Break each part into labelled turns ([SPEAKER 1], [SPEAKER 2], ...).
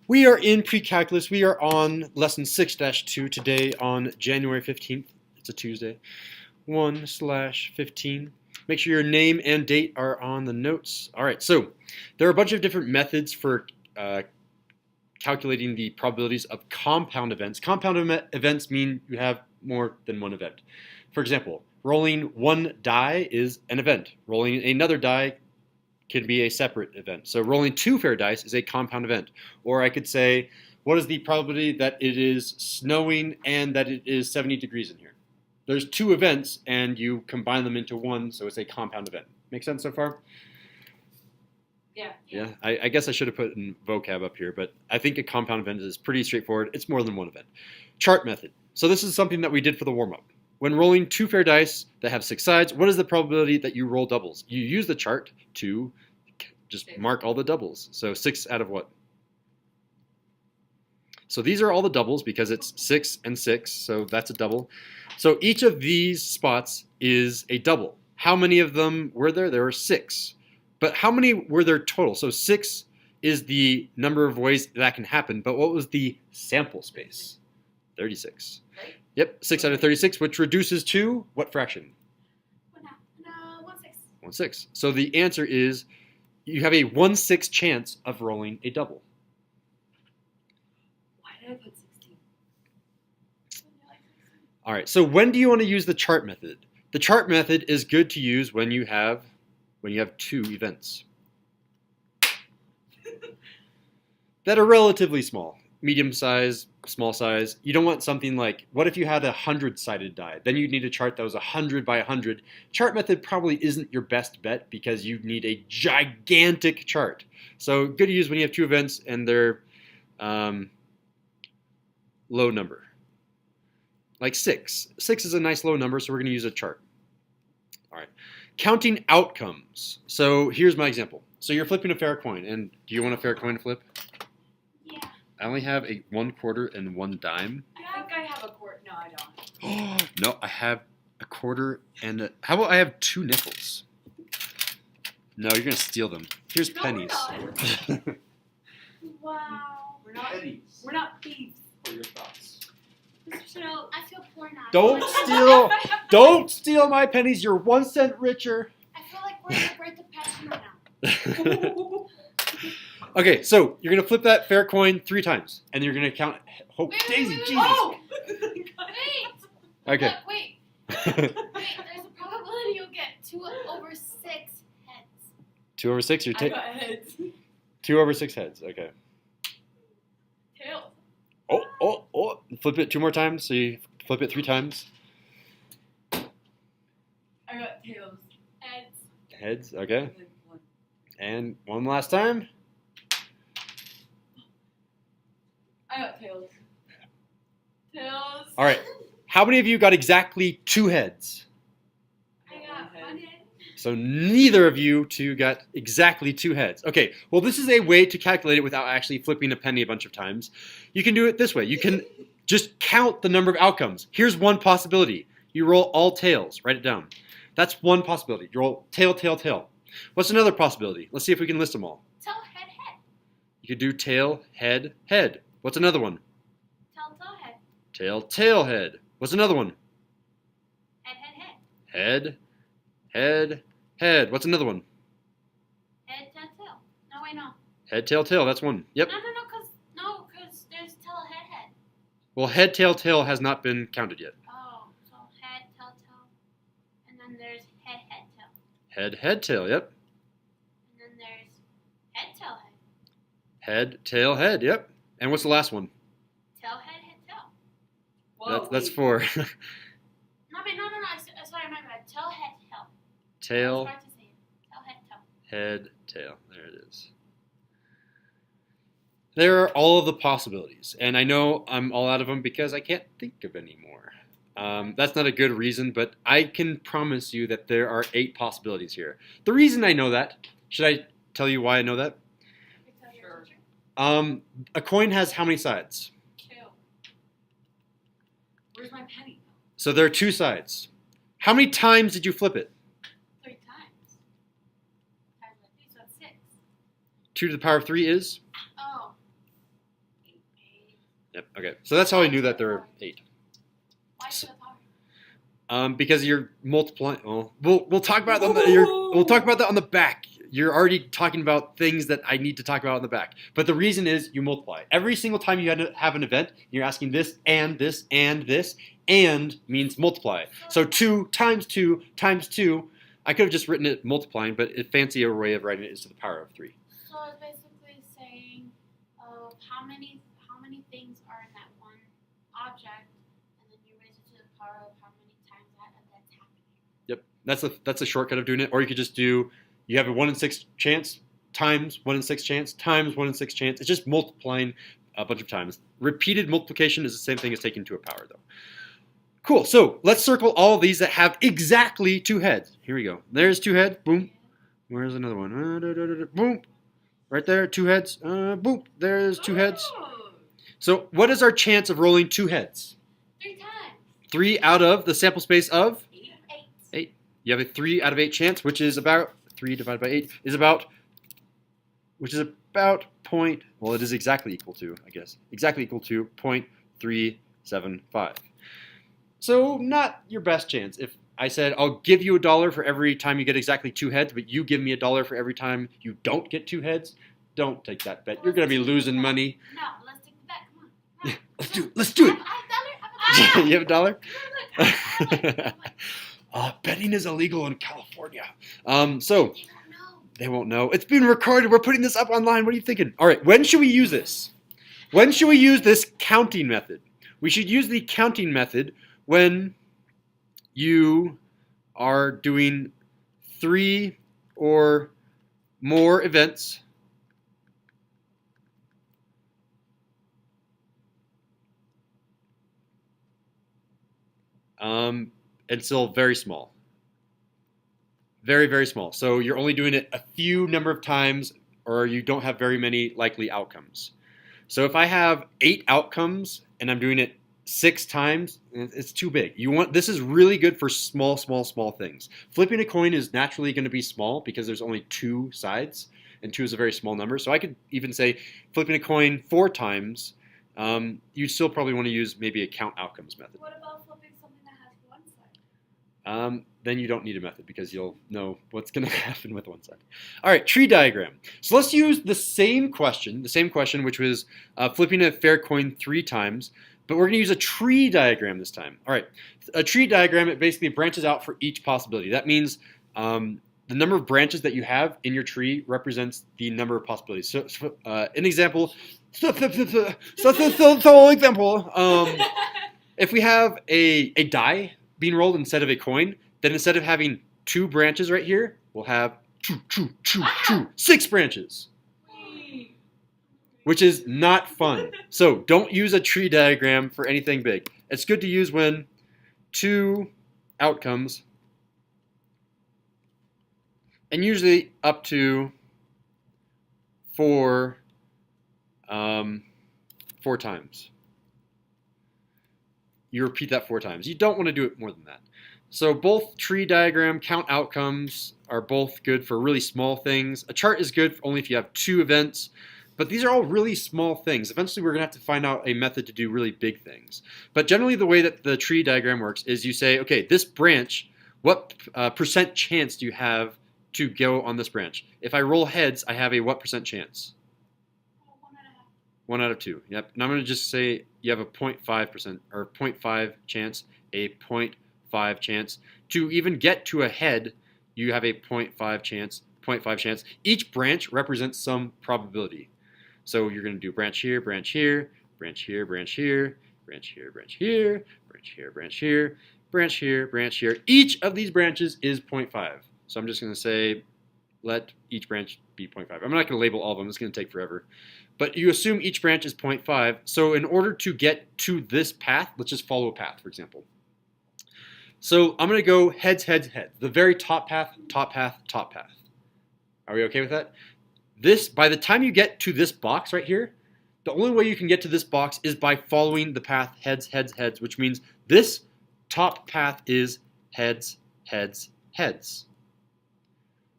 [SPEAKER 1] We are in Precalculus. We are on lesson 6-2 today on January 15th. It's a Tuesday. 1/15. Make sure your name and date are on the notes. All right, so there are a bunch of different methods for calculating the probabilities of compound events. Compound events mean you have more than one event. For example, rolling one die is an event. Rolling another die can be a separate event. So rolling two fair dice is a compound event. Or I could say, what is the probability that it is snowing and that it is 70 degrees in here? There's two events and you combine them into one, so it's a compound event. Make sense so far? Yeah. I guess I should have put in vocab up here, but I think a compound event is pretty straightforward. It's more than one event. Chart method. So this is something that we did for the warm-up. When rolling two fair dice that have 6 sides, what is the probability that you roll doubles? You use the chart to just mark all the doubles. So 6 out of what? So these are all the doubles because it's 6 and 6, so that's a double. So each of these spots is a double. How many of them were there? There were 6. But how many were there total? So 6 is the number of ways that can happen, but what was the sample space? 36.
[SPEAKER 2] Right?
[SPEAKER 1] Yep, 6 out of 36, which reduces to what fraction?
[SPEAKER 2] 1/6.
[SPEAKER 1] 1/6. So the answer is you have a 1/6 chance of rolling a double.
[SPEAKER 2] Why did I put 16?
[SPEAKER 1] All right, so when do you want to use the chart method? The chart method is good to use when you have two events that are relatively small, medium size, small size. You don't want something like, what if you had a 100-sided die? Then you'd need a chart that was 100 by 100. Chart method probably isn't your best bet because you need a gigantic chart. So good to use when you have two events and they're low number. Like 6. 6 is a nice low number, so we're going to use a chart. All right. Counting outcomes. So here's my example. So you're flipping a fair coin, and do you want a fair coin to flip?
[SPEAKER 2] Yeah.
[SPEAKER 1] I only have a 1/4 and 1 dime.
[SPEAKER 2] I think I have a quart. No, I don't.
[SPEAKER 1] No, I have a quarter and a... How about I have 2 nickels? No, you're gonna steal them. Here's
[SPEAKER 2] No,
[SPEAKER 1] pennies.
[SPEAKER 2] we're not. Wow.
[SPEAKER 1] Pennies.
[SPEAKER 2] We're not thieves.
[SPEAKER 1] For your thoughts.
[SPEAKER 2] Mr. Chanel, I feel poor now.
[SPEAKER 1] Don't steal my pennies. You're 1 cent richer.
[SPEAKER 2] I feel like we're in the birth of passion right now.
[SPEAKER 1] Okay, so you're gonna flip that fair coin 3 times, and you're gonna count. Oh, Daisy, Jesus.
[SPEAKER 2] Oh!
[SPEAKER 3] Wait!
[SPEAKER 1] Okay.
[SPEAKER 3] Look, wait. There's a probability you'll get 2/6 heads.
[SPEAKER 1] 2/6. You're
[SPEAKER 2] I got heads.
[SPEAKER 1] 2/6 heads. Okay.
[SPEAKER 2] Tails.
[SPEAKER 1] Oh. Flip it 2 more times. So you flip it 3 times.
[SPEAKER 2] I got tails.
[SPEAKER 3] Heads.
[SPEAKER 1] Heads. Okay. And one last time.
[SPEAKER 2] I got tails. Tails.
[SPEAKER 1] All right. How many of you got exactly 2 heads?
[SPEAKER 3] I got 1 head.
[SPEAKER 1] So neither of you two got exactly 2 heads. Okay, well this is a way to calculate it without actually flipping a penny a bunch of times. You can do it this way. You can just count the number of outcomes. Here's one possibility. You roll all tails. Write it down. That's one possibility. You roll tail, tail, tail. What's another possibility? Let's see if we can list them all.
[SPEAKER 3] Tail, head, head.
[SPEAKER 1] You could do tail, head, head. What's another one?
[SPEAKER 3] Tail, tail, head.
[SPEAKER 1] Tail, tail, head. What's another one?
[SPEAKER 3] Head, head, head.
[SPEAKER 1] Head, head, head. What's another one?
[SPEAKER 3] Head, tail, tail. No, wait, no.
[SPEAKER 1] Head, tail, tail. That's one. Yep.
[SPEAKER 3] No, because there's tail, head, head.
[SPEAKER 1] Well, head, tail, tail has not been counted yet.
[SPEAKER 3] Oh, so head, tail, tail. And then there's head, head, tail.
[SPEAKER 1] Head, head, tail. Yep.
[SPEAKER 3] And then there's head, tail, head.
[SPEAKER 1] Head, tail, head. Yep. And what's the last one?
[SPEAKER 3] Tail, head, head, tail.
[SPEAKER 2] Whoa,
[SPEAKER 1] That's
[SPEAKER 2] wait.
[SPEAKER 1] 4.
[SPEAKER 3] No. Sorry, my bad. Tail, head, tail.
[SPEAKER 1] Tail,
[SPEAKER 3] It's hard to say it. Tail, head, tail.
[SPEAKER 1] head, tail. There it is. There are all of the possibilities, and I know I'm all out of them because I can't think of any more. That's not a good reason, but I can promise you that there are 8 possibilities here. The reason I know that, should I tell you why I know that?
[SPEAKER 3] Because
[SPEAKER 2] Sure.
[SPEAKER 3] you're a teacher.
[SPEAKER 1] A coin has how many sides?
[SPEAKER 3] 2.
[SPEAKER 2] Where's my penny?
[SPEAKER 1] So there are 2 sides. How many times did you flip it?
[SPEAKER 3] 3 times. Times like 3, so it's 6.
[SPEAKER 1] 2 to the power of 3 is?
[SPEAKER 3] Oh.
[SPEAKER 1] Yep. Okay. So that's how I knew that there were 8.
[SPEAKER 3] Why to the power?
[SPEAKER 1] Because you're multiplying. Well, we'll talk about that. We'll talk about that on the back. You're already talking about things that I need to talk about on the back. But the reason is you multiply. Every single time you have an event, you're asking this and this and this, and means multiply. So 2 times 2 times 2. I could have just written it multiplying, but a fancier way of writing it is to the power of 3.
[SPEAKER 3] So it's basically saying how many things are in that one object, and then you raise it to the power of how many times that's happening.
[SPEAKER 1] Yep, that's a shortcut of doing it. Or you could just do, you have a 1 in 6 chance times 1 in 6 chance times 1 in 6 chance. It's just multiplying a bunch of times. Repeated multiplication is the same thing as taking to a power, though. Cool. So let's circle all of these that have exactly 2 heads. Here we go. There's 2 heads. Boom. Where's another one? Boom. Right there. 2 heads. Boom. There's 2 heads. So what is our chance of rolling 2 heads?
[SPEAKER 3] 3 times.
[SPEAKER 1] 3 out of the sample space of
[SPEAKER 3] 8.
[SPEAKER 1] 8. You have a 3 out of 8 chance, which is about 3 divided by 8 is about, which is about point. Well, it is exactly equal to, I guess, exactly equal to 0.375. So not your best chance. If I said I'll give you $1 for every time you get exactly 2 heads, but you give me $1 for every time you don't get 2 heads, don't take that bet. You're gonna be losing money.
[SPEAKER 3] No, let's take the bet. Come on.
[SPEAKER 1] Let's do it.
[SPEAKER 3] I have $1.
[SPEAKER 1] You have $1?
[SPEAKER 3] Look.
[SPEAKER 1] Betting is illegal in California. So
[SPEAKER 3] You don't know.
[SPEAKER 1] they won't know. It's being recorded. We're putting this up online. What are you thinking? All right. When should we use this? When should we use this counting method? We should use the counting method when you are doing 3 or more events and still very small. Very, very small. So you're only doing it a few number of times, or you don't have very many likely outcomes. So if I have 8 outcomes and I'm doing it 6 times, it's too big. This is really good for small things. Flipping a coin is naturally going to be small because there's only 2 sides, and 2 is a very small number. So I could even say flipping a coin 4 times, you'd still probably want to use maybe a count outcomes method.
[SPEAKER 2] What about flipping something that has one side?
[SPEAKER 1] Then you don't need a method because you'll know what's going to happen with one side. All right, tree diagram. So let's use the same question, which was flipping a fair coin 3 times, but we're going to use a tree diagram this time. All right, a tree diagram, it basically branches out for each possibility. That means the number of branches that you have in your tree represents the number of possibilities. So an example, if we have a die being rolled instead of a coin, then instead of having 2 branches right here, we'll have 6 branches, which is not fun. So don't use a tree diagram for anything big. It's good to use when 2 outcomes, and usually up to 4 times. You repeat that 4 times. You don't want to do it more than that. So both tree diagram, count outcomes are both good for really small things. A chart is good only if you have 2 events, but these are all really small things. Eventually we're going to have to find out a method to do really big things. But generally the way that the tree diagram works is you say, okay, this branch, what percent chance do you have to go on this branch? If I roll heads, I have a what percent chance? 1 out of 2. Yep. And I'm going to just say you have a 0.5% or 0.5 chance, a 0.5 chance. To even get to a head, you have a 0.5 chance, 0.5 chance. Each branch represents some probability. So you're going to do branch here, branch here, branch here, branch here, branch here, branch here, branch here, branch here, branch here, branch here. Each of these branches is 0.5. So I'm just going to say let each branch be 0.5. I'm not going to label all of them. It's going to take forever. But you assume each branch is 0.5. So in order to get to this path, let's just follow a path, for example. So I'm going to go heads, heads, heads. The very top path, top path, top path. Are we okay with that? By the time you get to this box right here, the only way you can get to this box is by following the path heads, heads, heads, which means this top path is heads, heads, heads.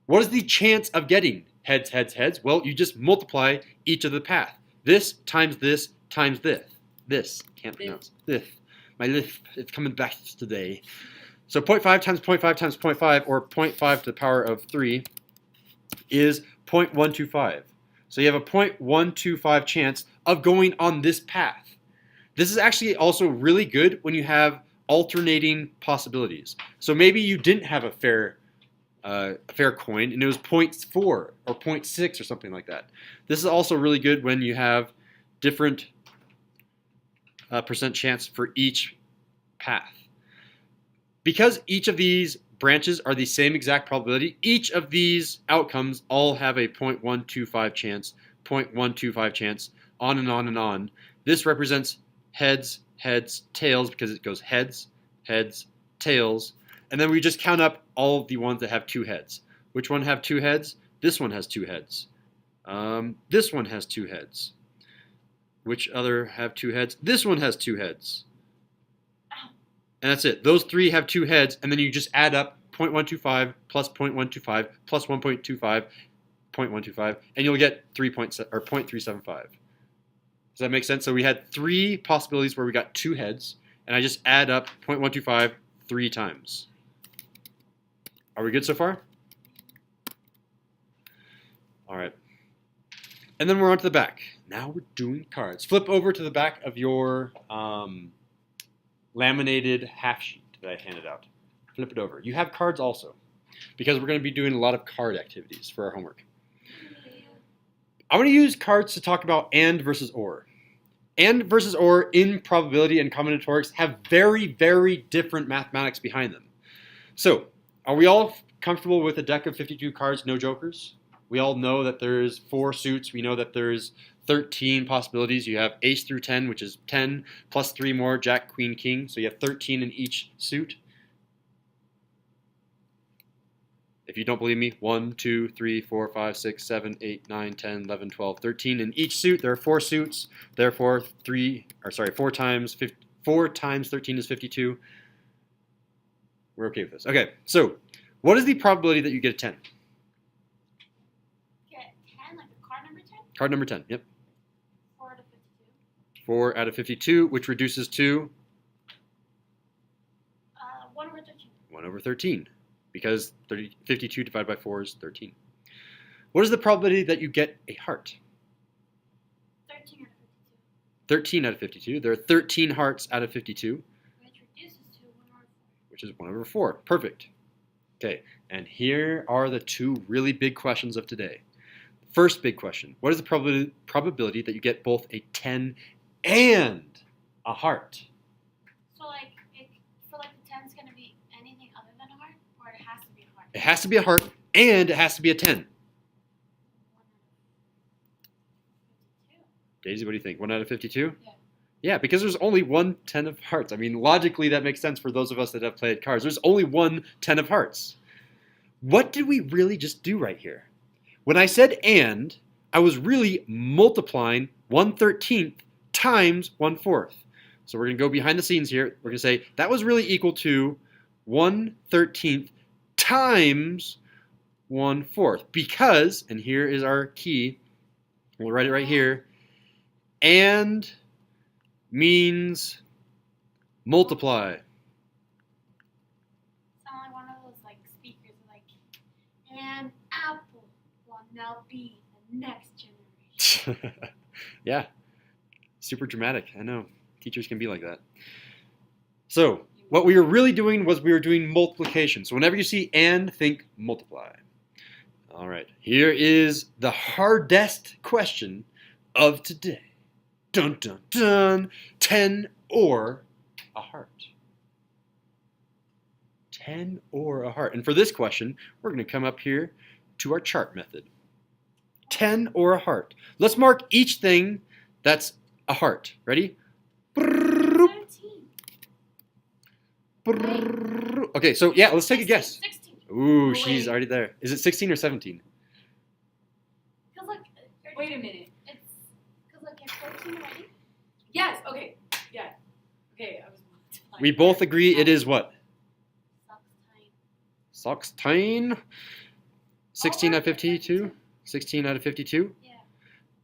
[SPEAKER 1] What is the chance of getting heads, heads, heads? Well, you just multiply each of the path. This times this times this. This. Can't pronounce. This. My lisp, it's coming back today. So 0.5 times 0.5 times 0.5, or 0.5 to the power of 3, is 0.125. So you have a 0.125 chance of going on this path. This is actually also really good when you have alternating possibilities. So maybe you didn't have a fair coin and it was 0.4 or 0.6 or something like that. This is also really good when you have different percent chance for each path. Because each of these branches are the same exact probability, each of these outcomes all have a 0.125 chance, 0.125 chance, on and on and on. This represents heads, heads, tails, because it goes heads, heads, tails. And then we just count up all of the ones that have 2 heads. Which one have 2 heads? This one has 2 heads. This one has 2 heads. Which other have 2 heads? This one has 2 heads. And that's it. Those 3 have 2 heads, and then you just add up 0.125 plus 0.125 plus 1.25, 0.125, and you'll get 0.375. Does that make sense? So we had 3 possibilities where we got 2 heads, and I just add up 0.125 3 times. Are we good so far? All right. And then we're on to the back. Now we're doing cards. Flip over to the back of your laminated half sheet that I handed out. Flip it over. You have cards also, because we're going to be doing a lot of card activities for our homework. I'm going to use cards to talk about and versus or. And versus or in probability and combinatorics have very, very different mathematics behind them. So, are we all comfortable with a deck of 52 cards, no jokers? We all know that there's 4 suits. We know that there's 13 possibilities. You have ace through 10, which is 10, plus 3 more, jack, queen, king. So you have 13 in each suit. If you don't believe me, 1, 2, 3, 4, 5, 6, 7, 8, 9, 10, 11, 12, 13 in each suit. There are 4 suits. Therefore, 4 times 13 is 52. We're okay with this. Okay, so what is the probability that you get a 10?
[SPEAKER 3] Get 10, like a card number 10?
[SPEAKER 1] Card number 10, yep.
[SPEAKER 3] 4 out of 52.
[SPEAKER 1] 4 out of 52, which reduces to?
[SPEAKER 3] 1 over 13.
[SPEAKER 1] 1 over 13, because 52 divided by 4 is 13. What is the probability that you get a heart?
[SPEAKER 3] 13 out of 52.
[SPEAKER 1] 13 out of 52. There are 13 hearts out of 52.
[SPEAKER 3] Which reduces to 1 over 4.
[SPEAKER 1] Which is 1 over 4. Perfect. Okay, and here are the 2 really big questions of today. First big question. What is the probability that you get both a 10 and a heart?
[SPEAKER 3] So, like, for like the 10 is going to be anything other than a heart? Or it has to be a heart?
[SPEAKER 1] It has to be a heart, and it has to be a 10.
[SPEAKER 3] 1 out of 52.
[SPEAKER 1] Daisy, what do you think? 1 out of 52?
[SPEAKER 3] Yeah.
[SPEAKER 1] Yeah, because there's only 1 10 of hearts. I mean, logically, that makes sense for those of us that have played cards. There's only 1 10 of hearts. What did we really just do right here? When I said and, I was really multiplying 1/13 times 1/4. So we're going to go behind the scenes here. We're going to say that was really equal to 1/13 times 1/4. Because, and here is our key, we'll write it right here, and means multiply.
[SPEAKER 3] Sound like one of those like speakers like, an apple will now be the next generation.
[SPEAKER 1] Yeah, super dramatic. I know. Teachers can be like that. So, what we were really doing was we were doing multiplication. So whenever you see and, think multiply. All right, here is the hardest question of today. Dun, dun, dun. 10 or a heart. 10 or a heart. And for this question, we're going to come up here to our chart method. 10 or a heart. Let's mark each thing that's a heart. Ready?
[SPEAKER 3] 17.
[SPEAKER 1] Okay, so yeah, let's take a guess.
[SPEAKER 3] 16.
[SPEAKER 1] Ooh,
[SPEAKER 3] Oh,
[SPEAKER 1] she's
[SPEAKER 3] wait.
[SPEAKER 1] already there. Is it 16 or 17?
[SPEAKER 3] Feels like,
[SPEAKER 4] Wait a minute.
[SPEAKER 3] it's, feels like it's 14 already.
[SPEAKER 4] Yes. Okay. Yeah. Okay. I was.
[SPEAKER 1] We both agree it is what?
[SPEAKER 3] Sucks time.
[SPEAKER 1] 16 out of 52? 16 out of 52?
[SPEAKER 3] Yeah.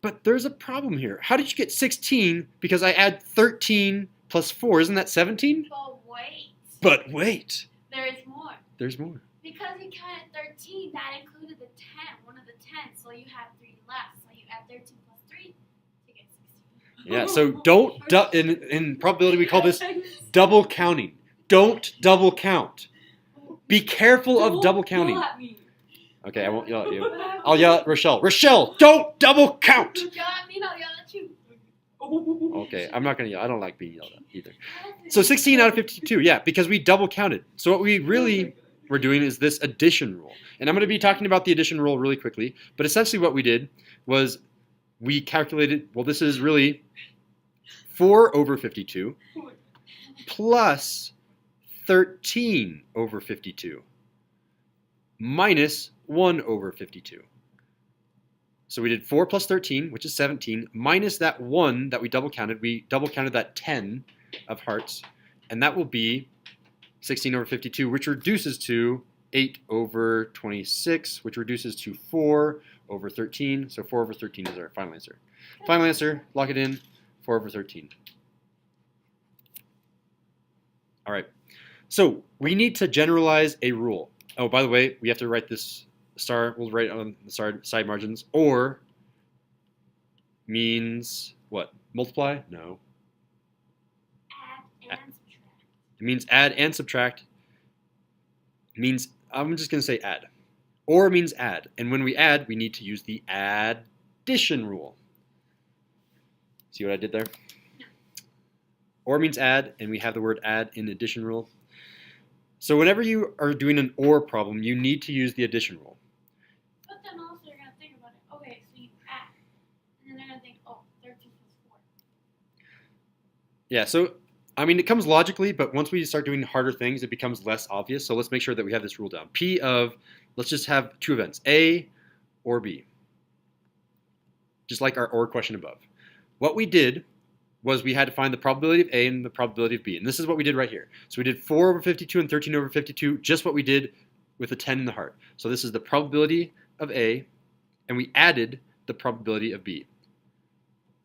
[SPEAKER 1] But there's a problem here. How did you get 16? Because I add 13 plus 4. Isn't that 17?
[SPEAKER 3] But wait.
[SPEAKER 1] But wait.
[SPEAKER 3] There is more.
[SPEAKER 1] There's more.
[SPEAKER 3] Because you counted 13, that included the 10, one of the 10. So you have 3 left. So you add 13 plus 3 to get 16.
[SPEAKER 1] Yeah, so don't, in probability we call this double counting. Don't double count. Be careful of double counting.
[SPEAKER 4] Yell at me.
[SPEAKER 1] Okay, I won't yell at you. I'll yell at Rochelle. Rochelle, don't double count!
[SPEAKER 3] Yell at me, no, yell at you.
[SPEAKER 1] Okay, I'm not going to yell. I don't like being yelled at either. So 16 out of 52, yeah, because we double counted. So what we really were doing is this addition rule. And I'm going to be talking about the addition rule really quickly. But essentially what we did was we calculated, well, this is really 4 over 52 plus 13 over 52 minus 1 over 52. So we did 4 plus 13, which is 17, minus that 1 that we double counted. We double counted that 10 of hearts, and that will be 16 over 52, which reduces to 8 over 26, which reduces to 4 over 13. So 4 over 13 is our final answer. Final answer, lock it in, 4 over 13. All right, so we need to generalize a rule. Oh, by the way, we have to write this star, we'll write on the side margins, or means what? Multiply? No.
[SPEAKER 3] Add and subtract.
[SPEAKER 1] It means add and subtract. It means, I'm just going to say add. Or means add. And when we add, we need to use the addition rule. See what I did there?
[SPEAKER 3] No.
[SPEAKER 1] Or means add, and we have the word add in addition rule. So whenever you are doing an or problem, you need to use the addition rule.
[SPEAKER 3] But then also you're going to think about it. Okay, so you add. And then they're going to think, oh, 13 plus 4.
[SPEAKER 1] Yeah, so, I mean, it comes logically, but once we start doing harder things, it becomes less obvious. So let's make sure that we have this rule down. P of, let's just have 2 events, A or B. Just like our or question above. What we did was we had to find the probability of A and the probability of B. And this is what we did right here. So we did 4 over 52 and 13 over 52, just what we did with the 10 in the heart. So this is the probability of A, and we added the probability of B.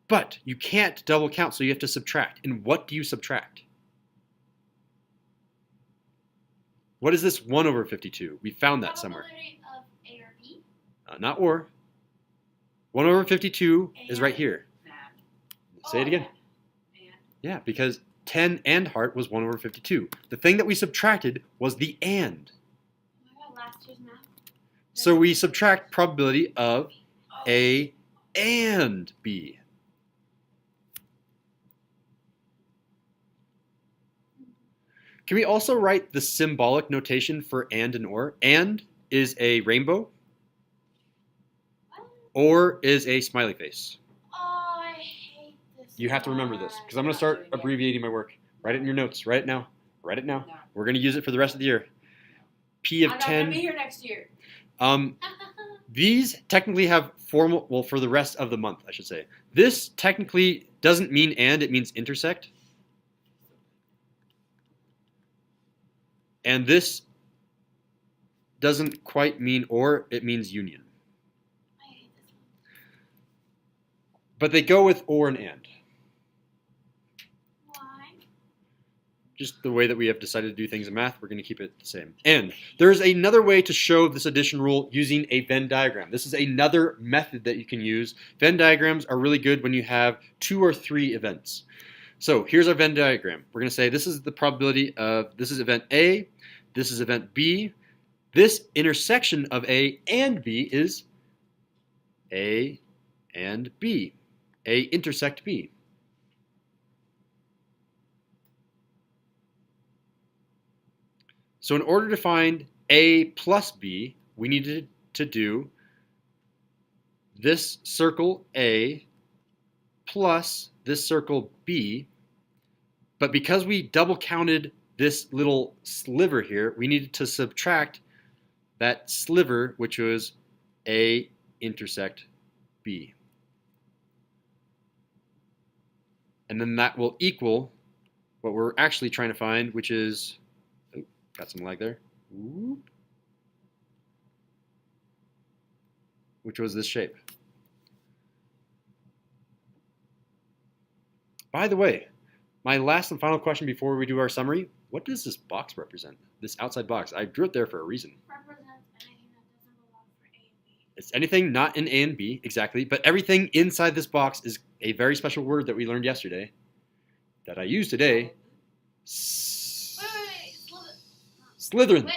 [SPEAKER 1] But you can't double count, so you have to subtract. And what do you subtract? What is this 1 over 52? We found that somewhere.
[SPEAKER 3] Probability of A or B.
[SPEAKER 1] Not or. 1 over 52 is right here. Say it again. Yeah, because 10 and heart was 1 over 52. The thing that we subtracted was the and.
[SPEAKER 3] Oh my god, last year's math.
[SPEAKER 1] So we subtract probability of A and B. Can we also write the symbolic notation for and or? And is a rainbow.
[SPEAKER 3] What?
[SPEAKER 1] Or is a smiley face.
[SPEAKER 3] Oh, I hate this.
[SPEAKER 1] You have to remember this, because I'm going to start abbreviating my work. Write it in your notes. Write it now. Write it now.
[SPEAKER 4] No.
[SPEAKER 1] We're going to use it for the rest of the year. P of
[SPEAKER 4] I'm not going to
[SPEAKER 1] 10.
[SPEAKER 4] be here next year.
[SPEAKER 1] These technically have formal, well, for the rest of the month, I should say. This technically doesn't mean and, it means intersect. And this doesn't quite mean or, it means union.
[SPEAKER 3] I hate this one.
[SPEAKER 1] But they go with or and and.
[SPEAKER 3] Why?
[SPEAKER 1] Just the way that we have decided to do things in math, we're going to keep it the same. And there's another way to show this addition rule using a Venn diagram. This is another method that you can use. Venn diagrams are really good when you have 2 or 3 events. So here's our Venn diagram. We're going to say this is the probability of, this is event A, this is event B. This intersection of A and B is A and B. A intersect B. So in order to find A plus B, we needed to do this circle A plus this circle B, but because we double counted this little sliver here, we needed to subtract that sliver, which was A intersect B. And then that will equal what we're actually trying to find, which is, oh, got some lag there, which was this shape. By the way, my last and final question before we do our summary, what does this box represent? This outside box. I drew it there for a reason.
[SPEAKER 3] Represents anything that doesn't belong for A and B.
[SPEAKER 1] It's anything not in A and B, exactly, but everything inside this box is a very special word that we learned yesterday that I use today.
[SPEAKER 3] Wait.
[SPEAKER 1] Slytherin.
[SPEAKER 3] Wait.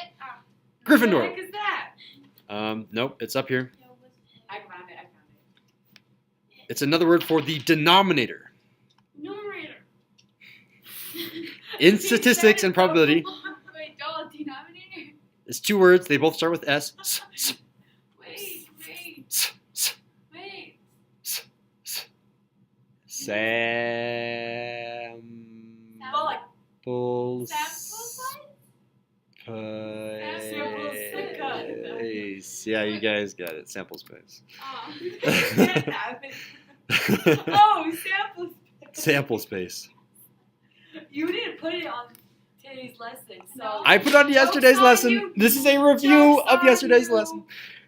[SPEAKER 4] What the
[SPEAKER 1] Gryffindor.
[SPEAKER 4] heck is that?
[SPEAKER 1] Nope, it's up here.
[SPEAKER 3] Yo, what's it?
[SPEAKER 4] I found it.
[SPEAKER 1] It's another word for the denominator.
[SPEAKER 3] Numerator.
[SPEAKER 1] In statistics and probability,
[SPEAKER 3] Wait, no, denominator.
[SPEAKER 1] it's two words. They both start with S.
[SPEAKER 3] Wait.
[SPEAKER 1] Samples.
[SPEAKER 3] Sample
[SPEAKER 1] Space. Yeah, you guys got it. Sample space.
[SPEAKER 4] Oh, sample.
[SPEAKER 1] Sample space.
[SPEAKER 4] You didn't put it on today's lesson, so.
[SPEAKER 3] No.
[SPEAKER 1] I put on yesterday's
[SPEAKER 4] Joke's on
[SPEAKER 1] lesson.
[SPEAKER 4] you.
[SPEAKER 1] This is a review
[SPEAKER 4] Joke's
[SPEAKER 1] of
[SPEAKER 4] on
[SPEAKER 1] yesterday's
[SPEAKER 4] you.
[SPEAKER 1] lesson.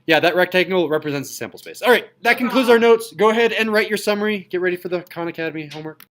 [SPEAKER 1] Yeah, that rectangle represents the sample space. All right, that concludes our notes. Go ahead and write your summary. Get ready for the Khan Academy homework.